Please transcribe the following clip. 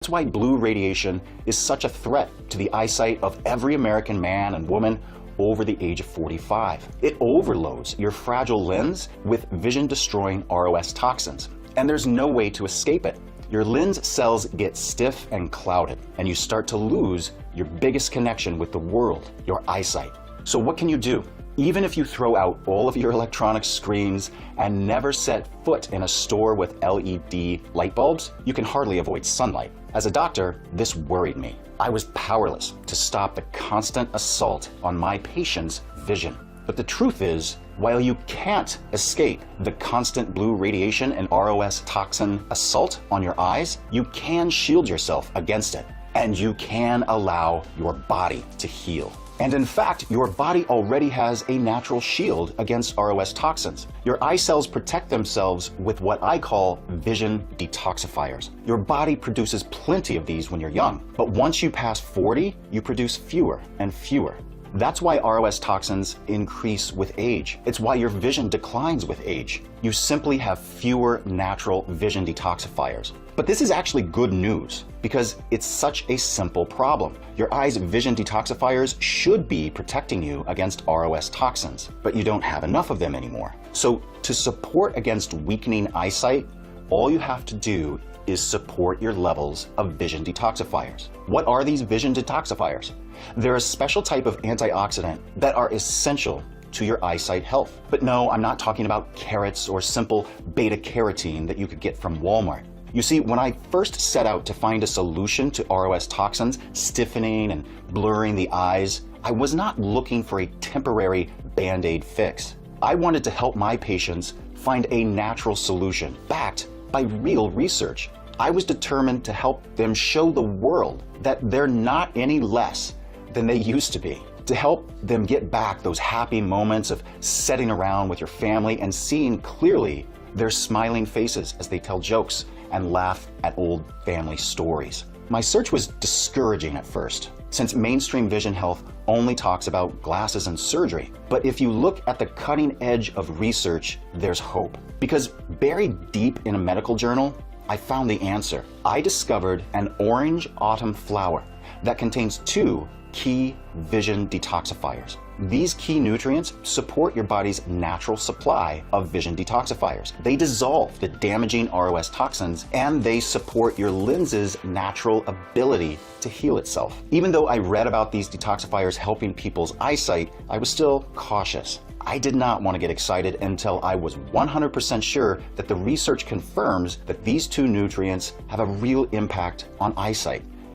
That's why blue radiation is such a threat to the eyesight of every American man and woman over the age of 45. It overloads your fragile lens with vision-destroying ROS toxins, and there's no way to escape it. Your lens cells get stiff and clouded, and you start to lose your biggest connection with the world, your eyesight. So what can you do? Even if you throw out all of your electronic screens and never set foot in a store with LED light bulbs, you can hardly avoid sunlight. As a doctor, this worried me. I was powerless to stop the constant assault on my patients' vision. But the truth is, while you can't escape the constant blue radiation and ROS toxin assault on your eyes, you can shield yourself against it, and you can allow your body to heal. And in fact, your body already has a natural shield against ROS toxins. Your eye cells protect themselves with what I call vision detoxifiers. Your body produces plenty of these when you're young, but once you pass 40, you produce fewer and fewer. That's why ROS toxins increase with age. It's why your vision declines with age. You simply have fewer natural vision detoxifiers. But this is actually good news because it's such a simple problem. Your eye's vision detoxifiers should be protecting you against ROS toxins, but you don't have enough of them anymore. So to support against weakening eyesight, all you have to do is support your levels of vision detoxifiers. What are these vision detoxifiers? They're a special type of antioxidant that are essential to your eyesight health. But no, I'm not talking about carrots or simple beta-carotene that you could get from Walmart. You see, when I first set out to find a solution to ROS toxins stiffening and blurring the eyes, I was not looking for a temporary Band-Aid fix. I wanted to help my patients find a natural solution backed by real research. I was determined to help them show the world that they're not any less than they used to be, to help them get back those happy moments of sitting around with your family and seeing clearly their smiling faces as they tell jokes and laugh at old family stories. My search was discouraging at first, since mainstream vision health only talks about glasses and surgery. But if you look at the cutting edge of research, there's hope. Because buried deep in a medical journal, I found the answer. I discovered an orange autumn flower that contains 2 key vision detoxifiers. These key nutrients support your body's natural supply of vision detoxifiers. They dissolve the damaging ROS toxins, and they support your lens's natural ability to heal itself. Even though I read about these detoxifiers helping people's eyesight, I was still cautious. I did not want to get excited until I was 100% sure that the research confirms that these 2 nutrients have a real impact on eyesight.